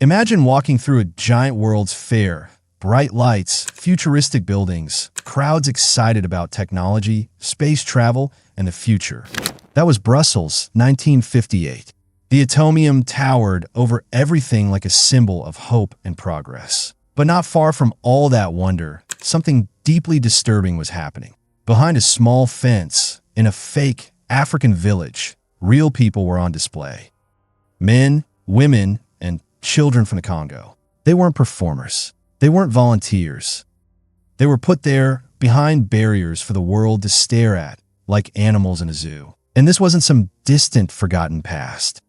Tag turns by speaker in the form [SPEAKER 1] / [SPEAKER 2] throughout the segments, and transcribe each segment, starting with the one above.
[SPEAKER 1] Imagine walking through a giant World's Fair, bright lights, futuristic buildings, crowds excited about technology, space travel, and the future. That was Brussels, 1958. The Atomium towered over everything like a symbol of hope and progress. But not far from all that wonder, something deeply disturbing was happening. Behind a small fence, in a fake African village, real people were on display. Men, women, and children from the Congo. They weren't performers. They weren't volunteers. They were put there behind barriers for the world to stare at, like animals in a zoo. And this wasn't some distant, forgotten past.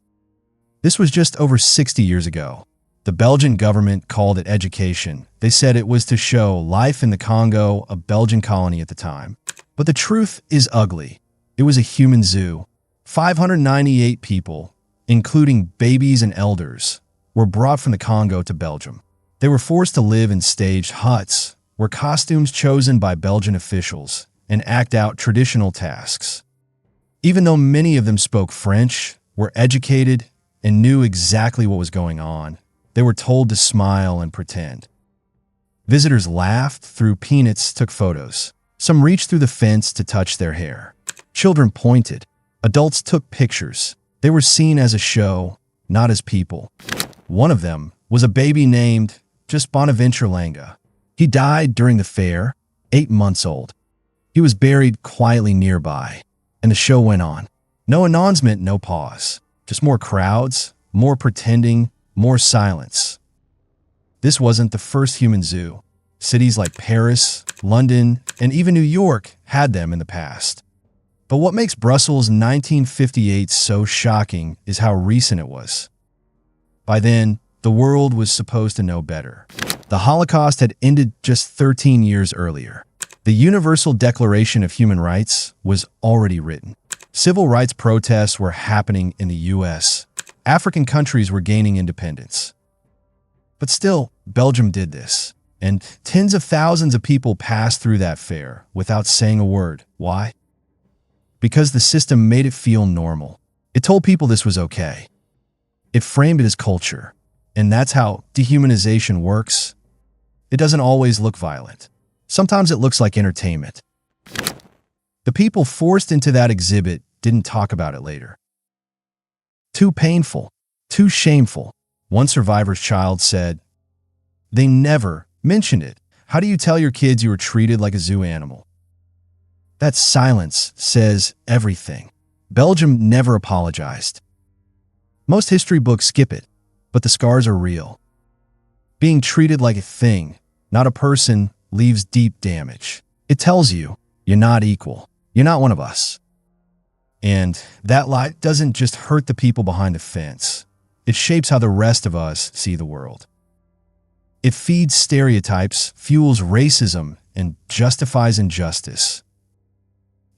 [SPEAKER 1] This was just over 60 years ago. The Belgian government called it education. They said it was to show life in the Congo, a Belgian colony at the time. But the truth is ugly. It was a human zoo. 598 people, including babies and elders, were brought from the Congo to Belgium. They were forced to live in staged huts, wear costumes chosen by Belgian officials, and act out traditional tasks. Even though many of them spoke French, were educated, and knew exactly what was going on, they were told to smile and pretend. Visitors laughed, threw peanuts, took photos. Some reached through the fence to touch their hair. Children pointed. Adults took pictures. They were seen as a show, not as people. One of them was a baby named just Bonaventure Langa. He died during the fair, 8 months old. He was buried quietly nearby, and the show went on. No announcement, no pause. Just more crowds, more pretending, more silence. This wasn't the first human zoo. Cities like Paris, London, and even New York had them in the past. But what makes Brussels 1958 so shocking is how recent it was. By then, the world was supposed to know better. The Holocaust had ended just 13 years earlier. The Universal Declaration of Human Rights was already written. Civil rights protests were happening in the US. African countries were gaining independence. But still, Belgium did this. And tens of thousands of people passed through that fair without saying a word. Why? Because the system made it feel normal. It told people this was okay. It framed it as culture. And that's how dehumanization works. It doesn't always look violent. Sometimes it looks like entertainment. The people forced into that exhibit didn't talk about it later. Too painful, too shameful. One survivor's child said, "They never mentioned it. How do you tell your kids you were treated like a zoo animal?" That silence says everything. Belgium never apologized. Most history books skip it, but the scars are real. Being treated like a thing, not a person, leaves deep damage. It tells you, you're not equal. You're not one of us. And that lie doesn't just hurt the people behind the fence. It shapes how the rest of us see the world. It feeds stereotypes, fuels racism, and justifies injustice.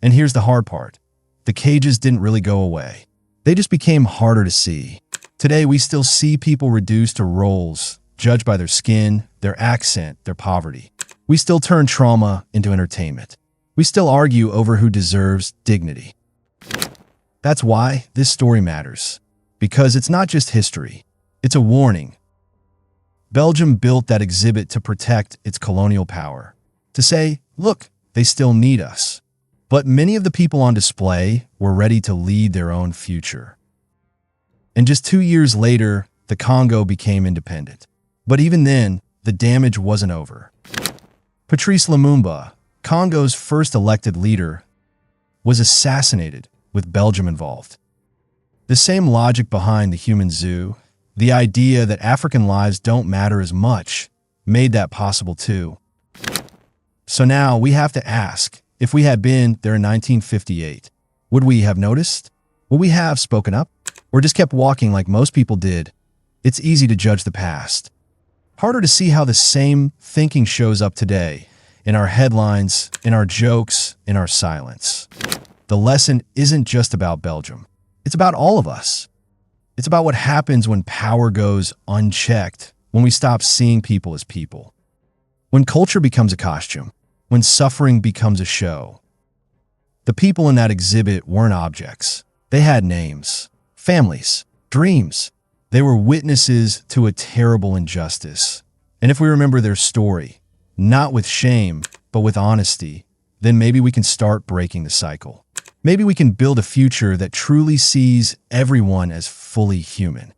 [SPEAKER 1] And here's the hard part. The cages didn't really go away. They just became harder to see. Today, we still see people reduced to roles, judged by their skin, their accent, their poverty. We still turn trauma into entertainment. We still argue over who deserves dignity. That's why this story matters. Because it's not just history. It's a warning. Belgium built that exhibit to protect its colonial power. To say, look, they still need us. But many of the people on display were ready to lead their own future. And just 2 years later, the Congo became independent. But even then, the damage wasn't over. Patrice Lumumba, Congo's first elected leader, was assassinated with Belgium involved. The same logic behind the human zoo, the idea that African lives don't matter as much, made that possible too. So now we have to ask, if we had been there in 1958, would we have noticed? Would we have spoken up? Or just kept walking like most people did? It's easy to judge the past. Harder to see how the same thinking shows up today, in our headlines, in our jokes, in our silence. The lesson isn't just about Belgium. It's about all of us. It's about what happens when power goes unchecked, when we stop seeing people as people. When culture becomes a costume, when suffering becomes a show. The people in that exhibit weren't objects. They had names, families, dreams, They were witnesses to a terrible injustice. And if we remember their story, not with shame, but with honesty, then maybe we can start breaking the cycle. Maybe we can build a future that truly sees everyone as fully human.